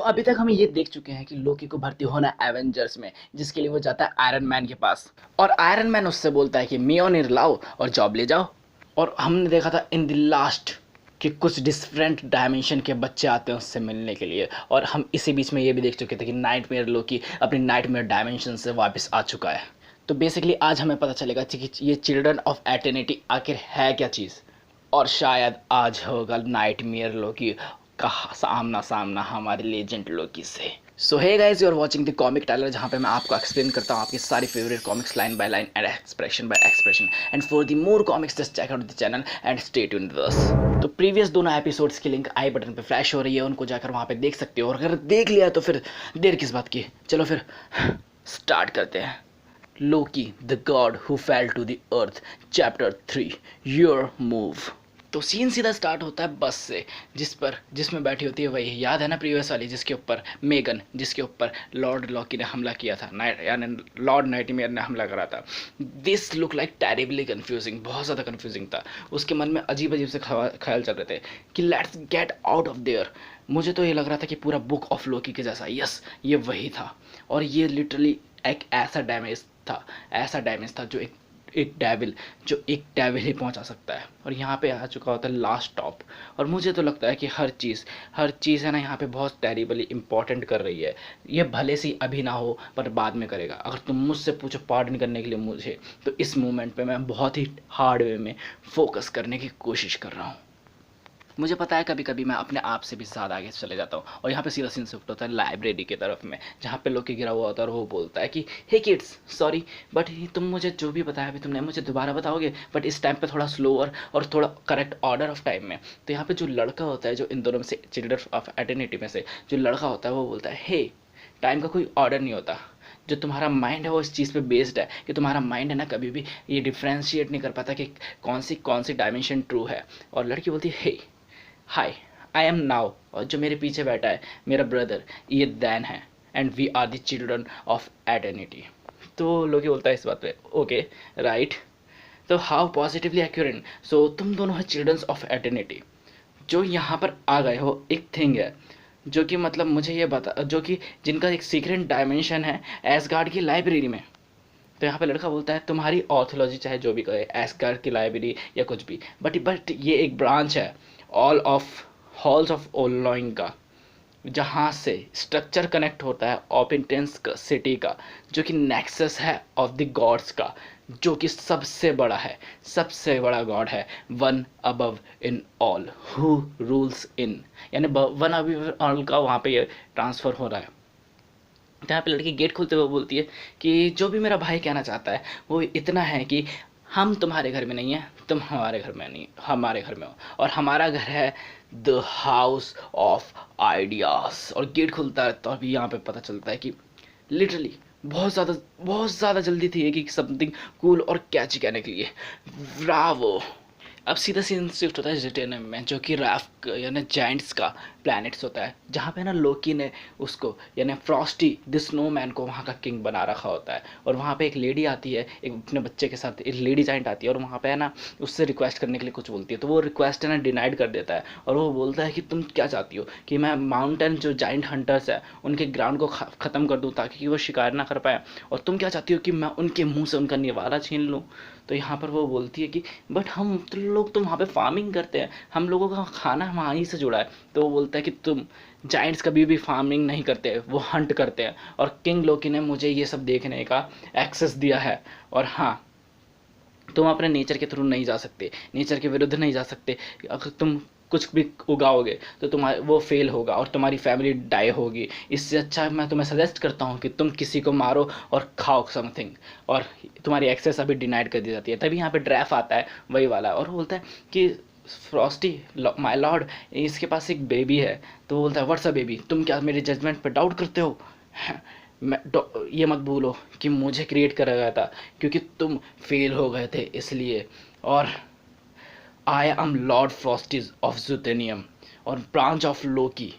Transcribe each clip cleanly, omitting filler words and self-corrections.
तो अभी तक हम ये देख चुके हैं कि लोकी को भर्ती होना है एवेंजर्स में, जिसके लिए वो जाता है आयरन मैन के पास और आयरन मैन उससे बोलता है कि मियोनिर लाओ और जॉब ले जाओ। और हमने देखा था इन द लास्ट कि कुछ डिफरेंट डायमेंशन के बच्चे आते हैं उससे मिलने के लिए, और हम इसी बीच में ये भी देख चुके थे कि नाइटमेयर लोकी अपनी नाइटमेयर डायमेंशन से वापस आ चुका है। तो बेसिकली आज हमें पता चलेगा कि ये चिल्ड्रन ऑफ एटर्निटी आखिर है क्या चीज़, और शायद आज होगा नाइटमेयर लोकी का सामना सामना हमारे लेजेंड लोकी से। So hey guys, you are watching the comic Tyler, जहाँ पे मैं आपको एक्सप्लेन करता हूँ आपकी सारी favourite comics line by line and expression by expression. And for the more comics just check out the channel and stay tuned with us. तो previous दोनों एपिसोड्स की लिंक आई बटन पे फ्लैश हो रही है, उनको जाकर वहाँ पे देख सकते हो, और अगर देख लिया तो फिर देर किस बात की, चलो फिर स्टार्ट करते हैं। Loki the God who fell to the earth, chapter 3, your move. तो सीन सीधा स्टार्ट होता है बस से, जिसमें बैठी होती है वही, याद है ना प्रीवियस वाली, जिसके ऊपर मेगन, जिसके ऊपर लॉर्ड लॉकी ने हमला किया था, यानी लॉर्ड नाइटमेयर ने हमला करा था। This look like terribly confusing, बहुत ज़्यादा कन्फ्यूजिंग था। उसके मन में अजीब अजीब से ख्याल चल रहे थे कि let's get out of their. मुझे तो ये लग रहा था कि पूरा बुक ऑफ लोकी के जैसा, यस ये वही था। और ये लिटरली एक ऐसा डैमेज था जो एक डेविल ही पहुंचा सकता है। और यहाँ पे आ चुका होता है लास्ट टॉप। और मुझे तो लगता है कि हर चीज़ है ना यहाँ पे बहुत टेरिबली इंपॉर्टेंट कर रही है। ये भले से अभी ना हो पर बाद में करेगा। अगर तुम मुझसे पूछो पार्डन करने के लिए मुझे, तो इस मोमेंट पे मैं बहुत ही हार्ड वे में फोकस करने की कोशिश कर रहा हूँ। मुझे पता है कभी कभी मैं अपने आप से भी ज़्यादा आगे चले जाता हूँ। और यहाँ पे सीधा सीन शिफ्ट होता है लाइब्रेरी की तरफ में, जहाँ पे लोकी गिरा हुआ होता है और वो बोलता है कि हे किड्स, सॉरी बट तुम मुझे जो भी बताया अभी तुमने मुझे दोबारा बताओगे, बट इस टाइम पे थोड़ा स्लोअर और थोड़ा करेक्ट ऑर्डर ऑफ टाइम में। तो यहाँ पे जो लड़का होता है, जो इन दोनों में से चिल्ड्रन ऑफ एटर्निटी में से जो लड़का होता है, वो बोलता है हे, टाइम का कोई ऑर्डर नहीं होता। जो तुम्हारा माइंड है वो इस चीज़ पे बेस्ड है कि तुम्हारा माइंड है ना कभी भी ये डिफ्रेंशिएट नहीं कर पाता कि कौन सी डायमेंशन ट्रू है। और लड़की बोलती है हे, हाय, आई एम नाउ। और जो मेरे पीछे बैठा है मेरा ब्रदर, ये दैन है, and we are the children of eternity. तो लोकी बोलता है इस बात पे ओके राइट, तो हाउ पॉजिटिवली एक्यूरेंट, सो तुम दोनों है चिल्ड्रंस ऑफ एटर्निटी। जो यहाँ पर आ गए हो एक थिंग है जो कि मतलब मुझे ये बता, जो कि जिनका एक सीक्रेट डायमेंशन है एसगार्ड की लाइब्रेरी में। तो यहाँ पे लड़का बोलता है तुम्हारी ऑर्थोलॉजी चाहे जो भी कहे, एसगार्ड की लाइब्रेरी या कुछ भी, बट ये एक ब्रांच है ऑल ऑफ हॉल्स ऑफ ओलोइंग का, जहाँ से स्ट्रक्चर कनेक्ट होता है ऑपिंटेंस सिटी का, जो कि नेक्सस है ऑफ द गॉड्स का, जो कि सबसे बड़ा गॉड है, one above in all who rules in, यानी वन अबव ऑल का वहाँ पे ये ट्रांसफ़र हो रहा है। तो यहाँ पे लड़की गेट खोलते हुए बोलती है कि जो भी मेरा भाई कहना चाहता है वो इतना है कि हम तुम्हारे घर में नहीं है, तुम हमारे घर में नहीं, हमारे घर में हो, और हमारा घर है द हाउस ऑफ आइडियाज़। और गेट खुलता है तो अभी यहाँ पे पता चलता है कि लिटरली बहुत ज़्यादा जल्दी थी कि समथिंग कूल और कैची कहने के लिए, ब्रावो। अब सीधा सीन शिफ्ट होता है जिटेनियम में, जो कि राफ्ट यानी जाइंट्स का प्लैनेट्स होता है, जहाँ पे ना लोकी ने उसको यानी फ्रॉस्टी द स्नोमैन को वहाँ का किंग बना रखा होता है। और वहाँ पे एक लेडी आती है, एक अपने बच्चे के साथ एक लेडी जाइंट आती है, और वहाँ पे है ना उससे रिक्वेस्ट करने के लिए कुछ बोलती है, तो वो रिक्वेस्ट है ना डिनाइड कर देता है। और वो बोलता है कि तुम क्या चाहती हो कि मैं माउंटेन जो जाइंट हंटर्स है उनके ग्राउंड को ख़त्म कर दूँ ताकि वो शिकार ना कर पाए, और तुम क्या चाहती हो कि मैं उनके मुँह से उनका निवाला छीन लूँ। तो यहाँ पर वो बोलती है कि बट हम तो लोग तो वहाँ पे फार्मिंग करते हैं, हम लोगों का खाना वहीं से जुड़ा है। तो वो बोलता है कि तुम जाइंट्स कभी भी फार्मिंग नहीं करते, वो हंट करते हैं, और किंग लोकी ने मुझे ये सब देखने का एक्सेस दिया है। और हाँ, तुम अपने नेचर के थ्रू नहीं जा सकते, नेचर के विरुद्ध नहीं जा सकते। अगर तुम कुछ भी उगाओगे तो तुम्हारे वो फेल होगा और तुम्हारी फैमिली डाई होगी। इससे अच्छा मैं तुम्हें सजेस्ट करता हूँ कि तुम किसी को मारो और खाओ समथिंग, और तुम्हारी एक्सेस अभी डिनाइड कर दी जाती है। तभी यहाँ पे ड्रैफ आता है वही वाला, और वो बोलता है कि फ्रॉस्टी माय लॉर्ड, इसके पास एक बेबी है। तो वो बोलता है व्हाट्स अ बेबी, तुम क्या मेरे जजमेंट पे डाउट करते हो? मैं ये मत भूलो कि मुझे क्रिएट करा गया था क्योंकि तुम फेल हो गए थे इसलिए। और आई एम लॉर्ड फ्रॉस्टीज ऑफ जुटेनियम और ब्रांच ऑफ लोकी,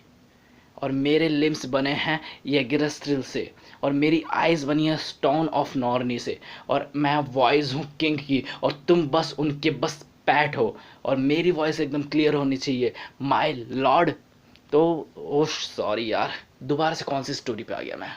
और मेरे लिम्स बने हैं ये गिरस्ट्रिल से, और मेरी आइज़ बनी है स्टोन ऑफ नॉर्नी से, और मैं वॉइस हूँ किंग की, और तुम बस उनके बस पैट हो। और मेरी वॉइस एकदम क्लियर होनी चाहिए, माय लॉर्ड तो ओ सॉरी यार, दोबारा से कौन सी स्टोरी पे आ गया मैं।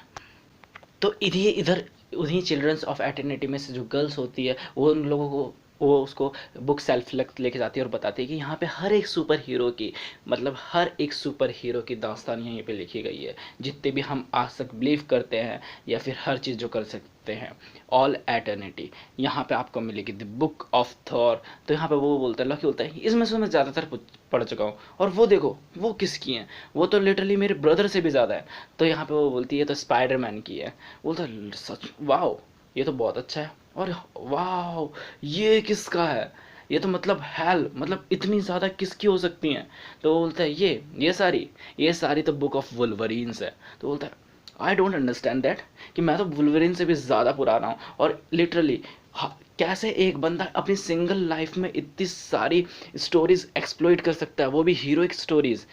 तो इधर इधर उन्हीं चिल्ड्रंस ऑफ एटर्निटी में से जो गर्ल्स होती है वो उन लोगों को, वो उसको बुक सेल्फ लेके जाती है और बताती है कि यहाँ पे हर एक सुपर हीरो की, मतलब हर एक सुपर हीरो की दास्तान यहीं पे लिखी गई है, जितने भी हम आज तक बिलीव करते हैं या फिर हर चीज़ जो कर सकते हैं, ऑल एटर्निटी यहाँ पे आपको मिलेगी। The book of Thor. तो यहाँ पे वो बोलता है, लकी बोलता है इसमें से मैं ज़्यादातर पढ़ चुका हूँ, और वो देखो वो किसकी हैं, वो तो लिटरली मेरे ब्रदर से भी ज़्यादा है। तो यहाँ पे वो बोलती है तो स्पाइडरमैन की है। बोलता है सच, वाह ये तो बहुत अच्छा है, और वाह ये किसका है, ये तो मतलब हेल, मतलब इतनी ज़्यादा किसकी हो सकती हैं। तो वो बोलता है ये सारी तो बुक ऑफ वुल्वरीन्स है। तो बोलता है आई डोंट अंडरस्टैंड दैट, कि मैं तो वुल्वरीन से भी ज़्यादा पुराना हूँ, और लिटरली कैसे एक बंदा अपनी सिंगल लाइफ में इतनी सारी स्टोरीज एक्सप्लोइट कर सकता है, वो भी हीरोइक स्टोरीज।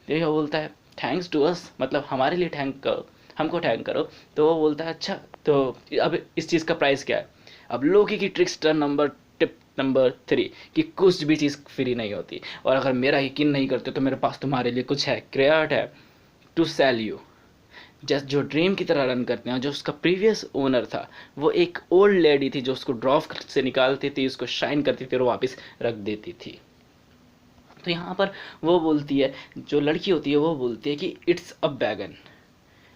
तो ये बोलता है थैंक्स टू अस, मतलब हमारे लिए थैंक करो, हमको थैंक करो। तो वो बोलता है अच्छा तो अब इस चीज़ का प्राइस क्या है। अब लोकी की ट्रिक्स्टर टिप नंबर 3, कि कुछ भी चीज़ फ्री नहीं होती, और अगर मेरा यकीन नहीं करते तो मेरे पास तुम्हारे लिए कुछ है, क्रेट है टू सेल यू। जस्ट जो ड्रीम की तरह रन करते हैं, जो उसका प्रीवियस ओनर था वो एक ओल्ड लेडी थी जो उसको ड्रॉफ से निकालती थी, उसको शाइन करती थी और वापस रख देती थी। तो यहाँ पर वो बोलती है, जो लड़की होती है वो बोलती है कि इट्स अ बैगन,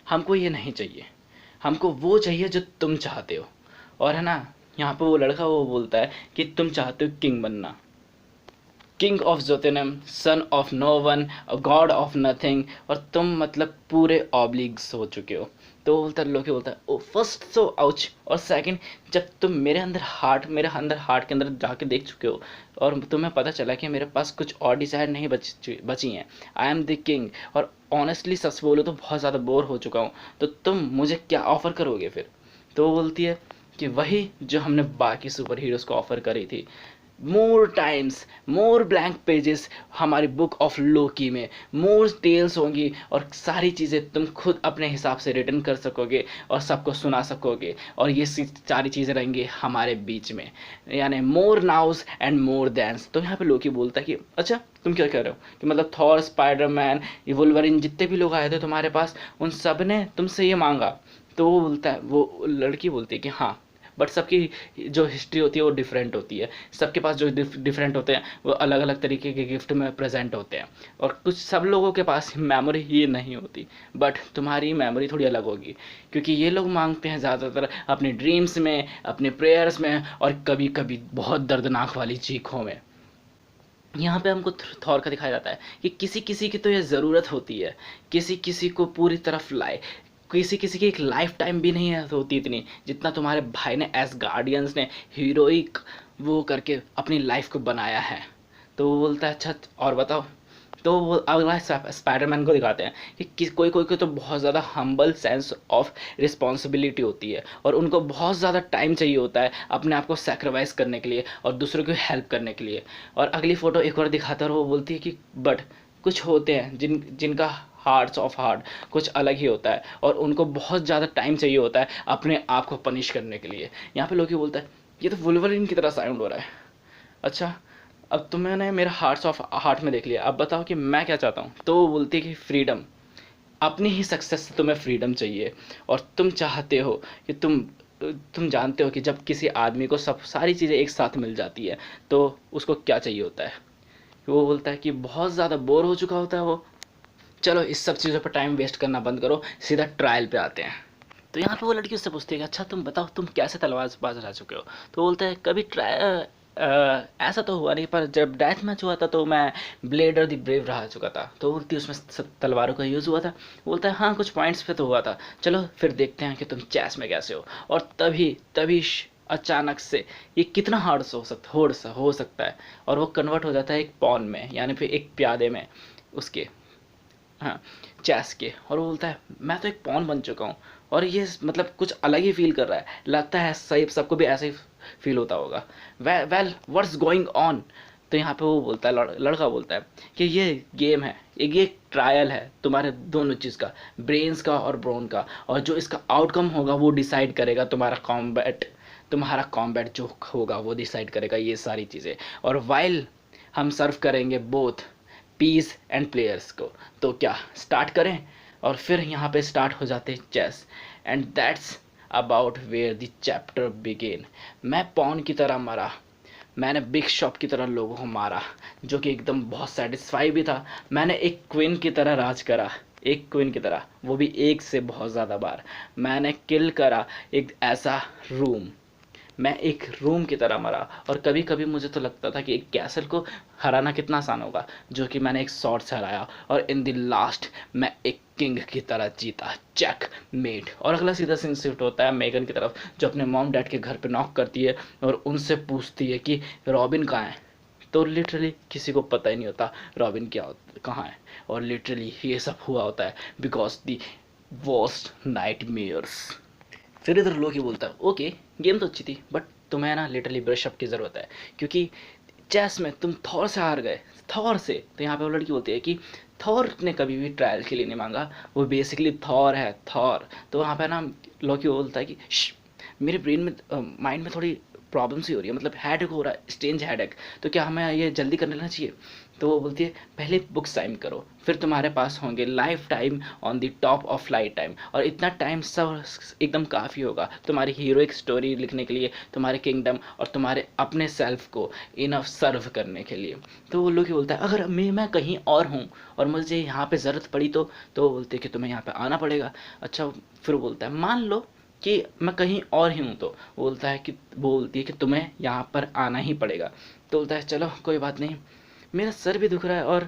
हमको ये नहीं चाहिए, हमको वो चाहिए जो तुम चाहते हो। और है ना, यहाँ पे वो लड़का वो बोलता है कि तुम चाहते हो किंग बनना, king of Jotunheim, son of no one, god of nothing, और तुम मतलब पूरे ऑब्लिग्स हो चुके हो। तो बोलता है, लोकी बोलता है ओ फर्स्ट सो आउच, और सेकंड जब तुम मेरे अंदर हार्ट के अंदर जाके देख चुके हो और तुम्हें पता चला कि मेरे पास कुछ और डिज़ायर नहीं बची हैं, आई एम द किंग, और ऑनेस्टली सच बोलो तो बहुत ज़्यादा बोर हो चुका हूँ, तो तुम मुझे क्या ऑफ़र करोगे फिर। तो वो बोलती है कि वही जो हमने बाकी सुपर हीरोज़ को ऑफ़र करी थी, मोर टाइम्स, मोर ब्लैंक पेजेस हमारी बुक ऑफ लोकी में, मोर टेल्स होंगी, और सारी चीज़ें तुम खुद अपने हिसाब से रिटर्न कर सकोगे और सबको सुना सकोगे, और ये सारी चीज़ें रहेंगी हमारे बीच में, यानी मोर नाउस एंड मोर दैंस। तो यहाँ पे लोकी बोलता है कि अच्छा तुम क्या कह रहे हो, कि मतलब थॉर, स्पाइडरमैन, वुल्वरिन, जितने भी लोग आए थे तुम्हारे पास, उन सब ने तुमसे ये मांगा। तो वो बोलता है, वो लड़की बोलती है कि हाँ, बट सबकी जो हिस्ट्री होती है वो डिफरेंट होती है, सबके पास जो डिफरेंट होते हैं वो अलग अलग तरीके के गिफ्ट में प्रेजेंट होते हैं, और कुछ सब लोगों के पास मेमोरी ये नहीं होती, बट तुम्हारी मेमोरी थोड़ी अलग होगी, क्योंकि ये लोग मांगते हैं ज़्यादातर अपने ड्रीम्स में, अपने प्रेयर्स में, और कभी कभी बहुत दर्दनाक वाली चीखों में। यहाँ पे हमको थॉर का दिखाया जाता है कि किसी किसी की तो ये ज़रूरत होती है, किसी किसी को पूरी तरफ लाए, किसी किसी की एक लाइफ टाइम भी नहीं है होती इतनी जितना तुम्हारे भाई ने एस गार्डियंस ने हीरोइक वो करके अपनी लाइफ को बनाया है। तो वो बोलता है अच्छा और बताओ। तो वो अगला स्पाइडरमैन को दिखाते हैं कि कोई कोई को तो बहुत ज़्यादा हम्बल सेंस ऑफ रिस्पॉन्सिबिलिटी होती है, और उनको बहुत ज़्यादा टाइम चाहिए होता है अपने आप को सेक्रीफाइस करने के लिए और दूसरों को हेल्प करने के लिए। और अगली फ़ोटो एक और दिखाता है और वो बोलती है कि बट कुछ होते हैं जिनका हार्ट्स ऑफ हार्ट कुछ अलग ही होता है, और उनको बहुत ज़्यादा टाइम चाहिए होता है अपने आप को पनिश करने के लिए। यहाँ पे लोकी बोलता है ये तो वुल्वरिन की तरह साउंड हो रहा है। अच्छा अब तुमने मेरा हार्ट्स ऑफ हार्ट में देख लिया, अब बताओ कि मैं क्या चाहता हूँ। तो वो बोलती है कि फ्रीडम, अपनी ही सक्सेस से तुम्हें फ्रीडम चाहिए, और तुम चाहते हो कि तुम जानते हो कि जब किसी आदमी को सब सारी चीज़ें एक साथ मिल जाती है तो उसको क्या चाहिए होता है। वो बोलता है कि बहुत ज़्यादा बोर हो चुका होता है वो। चलो इस सब चीज़ों पर टाइम वेस्ट करना बंद करो, सीधा ट्रायल पे आते हैं। तो यहाँ पे वो लड़की उससे पूछती है कि अच्छा तुम बताओ तुम कैसे तलवारबाज रह चुके हो। तो बोलता है कभी ट्राई ऐसा तो हुआ नहीं, पर जब डेथ मैच हुआ था तो मैं ब्लेडर द ब्रेव रह चुका था। तो बोलती उसमें तलवारों का यूज़ हुआ था। बोलता है हाँ कुछ पॉइंट्स पे तो हुआ था, चलो फिर देखते हैं कि तुम चेस में कैसे हो। और तभी तभी अचानक से ये कितना हार्ड हो सकता है, और वो कन्वर्ट हो जाता है एक पॉन में, यानी फिर एक प्यादे में उसके, हाँ, चेस के। और वो बोलता है मैं तो एक पॉन बन चुका हूँ, और ये मतलब कुछ अलग ही फील कर रहा है, लगता है सही सबको भी ऐसे ही फील होता होगा। Well what's going on. तो यहाँ पे वो बोलता है, लड़का बोलता है कि ये गेम है, ये एक ट्रायल है तुम्हारे दोनों चीज़ का, ब्रेन्स का और ब्रोन का, और जो इसका आउटकम होगा वो डिसाइड करेगा तुम्हारा कॉम्बैट जो होगा वो डिसाइड करेगा ये सारी चीज़ें। और वाइल हम सर्व करेंगे बोथ पीस एंड प्लेयर्स को। तो क्या स्टार्ट करें? और फिर यहाँ पे स्टार्ट हो जाते chess, and that's about where the chapter begin. मैं पॉन की तरह मरा, मैंने बिग शॉट की तरह लोगों को मारा, जो कि एकदम बहुत सेटिस्फाई भी था। मैंने एक क्वीन की तरह राज करा, एक क्वीन की तरह, वो भी एक से बहुत ज़्यादा बार। मैंने किल करा एक ऐसा रूम, मैं एक रूम की तरह मरा। और कभी कभी मुझे तो लगता था कि एक कैसल को हराना कितना आसान होगा, जो कि मैंने एक शॉट से हराया। और इन द लास्ट मैं एक किंग की तरह जीता, चेक मेट। और अगला सीधा सीन शिफ्ट होता है मेगन की तरफ, जो अपने मॉम डैड के घर पे नॉक करती है और उनसे पूछती है कि रॉबिन कहाँ है। तो लिटरली किसी को पता ही नहीं होता रॉबिन कहाँ है। और लिटरली ये सब हुआ होता है बिकॉज दी वर्स्ट नाइटमेयर्स। फिर इधर लोकी बोलता है ओके गेम तो अच्छी थी, बट तुम्हें ना लिटरली ब्रश अप की ज़रूरत है, क्योंकि चेस में तुम थॉर से हार गए, थॉर से। तो यहाँ पे वो लड़की बोलती है कि थॉर ने कभी भी ट्रायल के लिए नहीं मांगा, वो बेसिकली थॉर है, थॉर। तो वहाँ पे ना लोकी बोलता है कि मेरे ब्रेन में माइंड में थोड़ी प्रॉब्लम सी हो रही है, मतलब हेडेक हो रहा है, स्ट्रेंज हेडेक। तो क्या हमें ये जल्दी कर लेना चाहिए? तो वो बोलती है पहले बुक साइन करो, फिर तुम्हारे पास होंगे life time on the top of life time, और इतना टाइम सब एकदम काफ़ी होगा तुम्हारी हीरोइक स्टोरी लिखने के लिए, तुम्हारे किंगडम और तुम्हारे अपने सेल्फ को इनफ सर्व करने के लिए। तो वो लोग ही बोलता है अगर मैं कहीं और हूँ और मुझे यहाँ पे ज़रूरत पड़ी तो वो बोलते हैं कि तुम्हें यहाँ पे आना पड़ेगा। अच्छा, फिर वो बोलता है मान लो कि मैं कहीं और ही हूँ, तो बोलती है कि तुम्हें यहाँ पर आना ही पड़ेगा। तो बोलता है चलो कोई बात नहीं, मेरा सर भी दुख रहा है और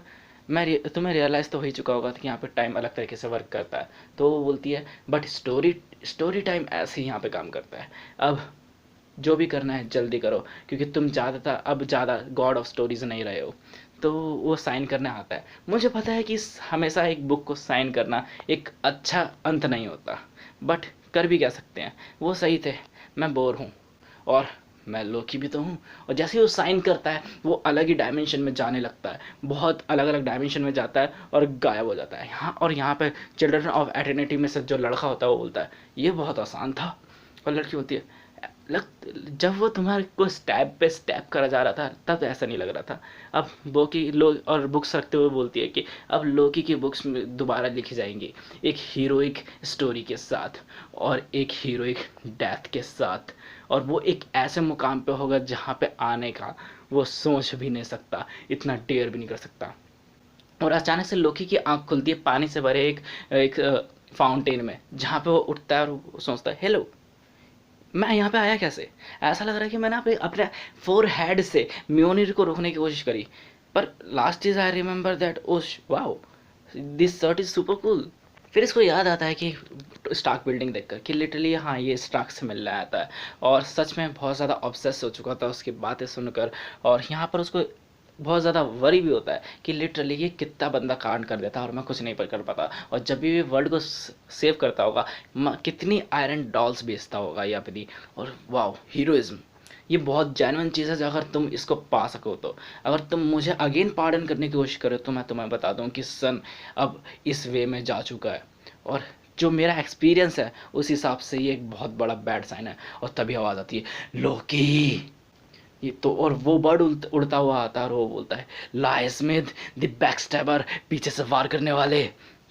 तुम्हें रियलाइज़ तो हो ही चुका होगा कि यहाँ पे टाइम अलग तरीके से वर्क करता है। तो वो बोलती है बट स्टोरी टाइम ऐसे ही यहाँ पे काम करता है। अब जो भी करना है जल्दी करो, क्योंकि तुम ज़्यादा गॉड ऑफ स्टोरीज नहीं रहे हो। तो वो साइन करने आता है। मुझे पता है कि हमेशा एक बुक को साइन करना एक अच्छा अंत नहीं होता, बट कर भी क्या सकते हैं, वो सही थे, मैं बोर हूँ और मैं लोकी भी तो हूँ। और जैसे ही वो साइन करता है वो अलग ही डायमेंशन में जाने लगता है, बहुत अलग अलग डायमेंशन में जाता है और गायब हो जाता है। यहाँ पे चिल्ड्रन ऑफ एटर्निटी में से जो लड़का होता है वो बोलता है ये बहुत आसान था। और लड़की होती है जब वो तुम्हारे को स्टैप पे स्टैप करा जा रहा था तब ऐसा नहीं लग रहा था। अब लोकी लोग और बुक्स रखते हुए बोलती है कि अब लोकी की बुक्स में दोबारा लिखी जाएंगी एक हीरोइक स्टोरी के साथ और एक हीरोइक डेथ के साथ, और वो एक ऐसे मुकाम पे होगा जहाँ पे आने का वो सोच भी नहीं सकता, इतना डेयर भी नहीं कर सकता। और अचानक से लोकी की आंख खुलती है पानी से भरे एक फाउंटेन में, जहाँ पे वो उठता है और वो सोचता है हेलो, मैं यहाँ पे आया कैसे? ऐसा लग रहा है कि मैंने अपने फोर हेड से म्योनिर को रोकने की कोशिश करी, पर last is I remember that ओश wow this shirt is super cool. फिर इसको याद आता है कि स्टार्क बिल्डिंग देखकर कि लिटरली हाँ ये स्टार्क से मिलने आया था, और सच में बहुत ज़्यादा ऑब्सेस हो चुका था उसकी बातें सुनकर। और यहाँ पर उसको बहुत ज़्यादा वरी भी होता है कि लिटरली ये कितना बंदा कांड कर देता और मैं कुछ नहीं कर पाता। और जब भी वर्ल्ड को सेव करता होगा कितनी आयरन डॉल्स बेचता होगा ये अपनी। और वाओ हीरोइज्म, ये बहुत जेन्युइन चीज़ है अगर तुम इसको पा सको तो। अगर तुम मुझे अगेन पार्डन करने की कोशिश करो तो मैं तुम्हें बता दूं कि सन अब इस वे में जा चुका है, और जो मेरा एक्सपीरियंस है उस हिसाब से ये एक बहुत बड़ा बैड साइन है। और तभी आवाज़ आती है लोकी, ये तो, और वो बर्ड उड़ता हुआ आता है और वो बोलता है लाई स्मिथ द बैकस्टैबर, पीछे से वार करने वाले।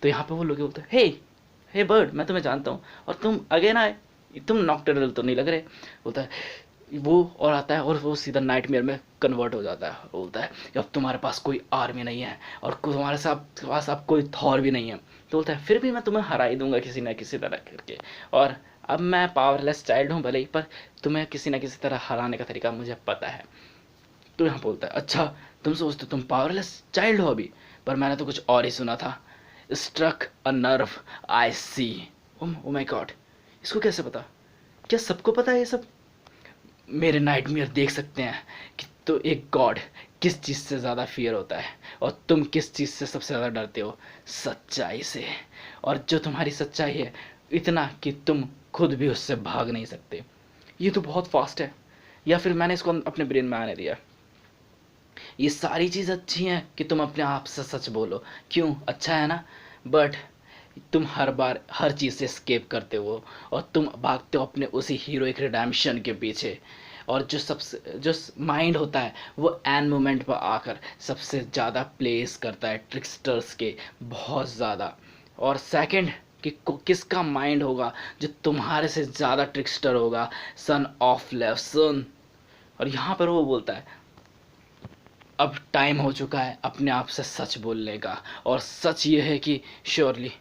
तो यहाँ पे वो लोग बोलते हैं हे हे बर्ड, मैं तुम्हें जानता हूँ और तुम अगेन आए, तुम नॉकटर्नल तो नहीं लग रहे। बोलता है वो, और आता है और वो सीधा नाइटमेयर में कन्वर्ट हो जाता है। बोलता है कि अब तुम्हारे पास कोई आर्मी नहीं है और तुम्हारे पास अब कोई थॉर भी नहीं है। तो बोलता है फिर भी मैं तुम्हें हरा ही दूंगा किसी ना किसी तरह करके, और अब मैं पावरलेस चाइल्ड हूँ भले ही, पर तुम्हें किसी ना किसी तरह हराने का तरीका मुझे पता है। तो यहाँ बोलता है अच्छा तुम सोचते हो तुम पावरलेस चाइल्ड हो अभी, पर मैंने तो कुछ और ही सुना था। Struck a nerve I see. Oh my God, इसको कैसे पता? क्या सबको पता है ये सब? मेरे नाइटमेयर देख सकते हैं कि तो एक गॉड किस चीज़ से ज़्यादा फियर होता है, और तुम किस चीज़ से सबसे ज़्यादा डरते हो? सच्चाई से। और जो तुम्हारी सच्चाई है इतना कि तुम खुद भी उससे भाग नहीं सकते। ये तो बहुत फास्ट है, या फिर मैंने इसको अपने ब्रेन में आने दिया। ये सारी चीज़ अच्छी हैं कि तुम अपने आप से सच बोलो, क्यों अच्छा है ना, बट तुम हर बार हर चीज़ से स्केप करते हो और तुम भागते हो अपने उसी हीरोइक रिडेम्पशन के पीछे। और जो माइंड होता है वो एन मोमेंट पर आकर सबसे ज़्यादा प्लेस करता है ट्रिक्स्टर्स के, बहुत ज़्यादा। और सेकंड कि किसका माइंड होगा जो तुम्हारे से ज़्यादा ट्रिक्स्टर होगा, सन ऑफ लेसन। और यहाँ पर वो बोलता है अब टाइम हो चुका है अपने आप से सच बोलने का, और सच ये है कि श्योरली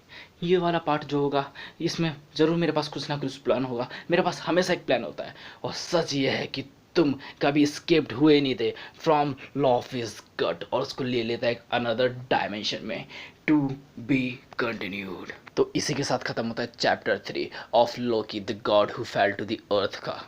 ये वाला पार्ट जो होगा इसमें ज़रूर मेरे पास कुछ ना कुछ प्लान होगा, मेरे पास हमेशा एक प्लान होता है। और सच ये है कि तुम कभी स्केप्ड हुए नहीं थे from law of his gut, और उसको ले लेता है एक अनदर डायमेंशन में, टू बी कंटिन्यूड। तो इसी के साथ ख़त्म होता है chapter 3 of Loki the God who fell to the earth का,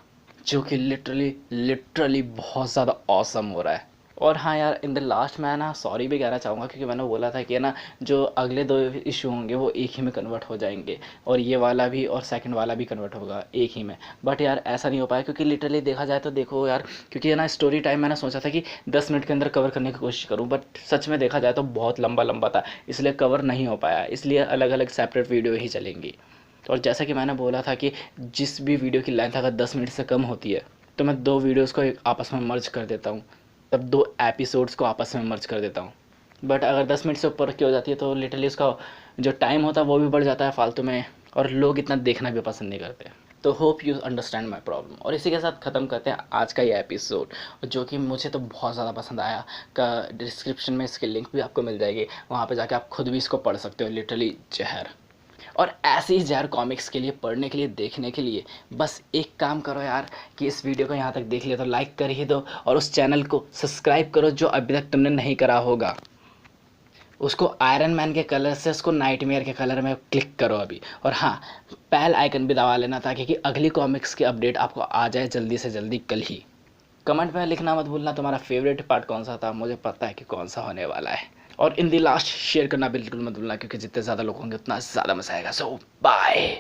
जो कि लिटरली बहुत ज़्यादा ऑसम हो रहा है। और हाँ यार, इन द लास्ट मैं ना सॉरी भी कहना चाहूँगा, क्योंकि मैंने बोला था कि ना जो अगले 2 इशू होंगे वो एक ही में कन्वर्ट हो जाएंगे, और ये वाला भी और सेकंड वाला भी कन्वर्ट होगा एक ही में। बट यार ऐसा नहीं हो पाया, क्योंकि लिटरली देखा जाए तो देखो यार, क्योंकि ना स्टोरी टाइम मैंने सोचा था कि 10 मिनट के अंदर कवर करने की कोशिश करूँ, बट सच में देखा जाए तो बहुत लंबा था, इसलिए कवर नहीं हो पाया, इसलिए अलग अलग सेपरेट वीडियो ही चलेंगी। और जैसा कि मैंने बोला था कि जिस भी वीडियो की लेंथ अगर 10 मिनट से कम होती है तो मैं 2 वीडियोज़ को आपस में मर्ज कर देता हूँ, तब 2 एपिसोड्स को आपस में मर्ज कर देता हूँ। बट अगर 10 मिनट से ऊपर की हो जाती है तो लिटरली उसका जो टाइम होता है वो भी बढ़ जाता है फालतू में, और लोग इतना देखना भी पसंद नहीं करते। तो hope you understand my problem. और इसी के साथ ख़त्म करते हैं आज का ये एपिसोड, जो कि मुझे तो बहुत ज़्यादा पसंद आया। का डिस्क्रिप्शन में इसकी लिंक भी आपको मिल जाएगी, वहाँ पर जाके आप खुद भी इसको पढ़ सकते हो। लिटरली जहर। और ऐसे ही ज़हर कॉमिक्स के लिए, पढ़ने के लिए, देखने के लिए बस एक काम करो यार, कि इस वीडियो को यहाँ तक देख लिया तो लाइक कर ही दो, और उस चैनल को सब्सक्राइब करो जो अभी तक तुमने नहीं करा होगा। उसको आयरन मैन के कलर से उसको नाइटमेयर के कलर में क्लिक करो अभी। और हाँ, बेल आइकन भी दबा लेना, ताकि कि अगली कॉमिक्स की अपडेट आपको आ जाए जल्दी से जल्दी कल ही। कमेंट में लिखना मत भूलना तुम्हारा फेवरेट पार्ट कौन सा था, मुझे पता है कि कौन सा होने वाला है। और इन दी लास्ट शेयर करना बिल्कुल मत भूलना, क्योंकि जितने ज़्यादा लोग होंगे उतना ज़्यादा मज़ा आएगा। सो बाय।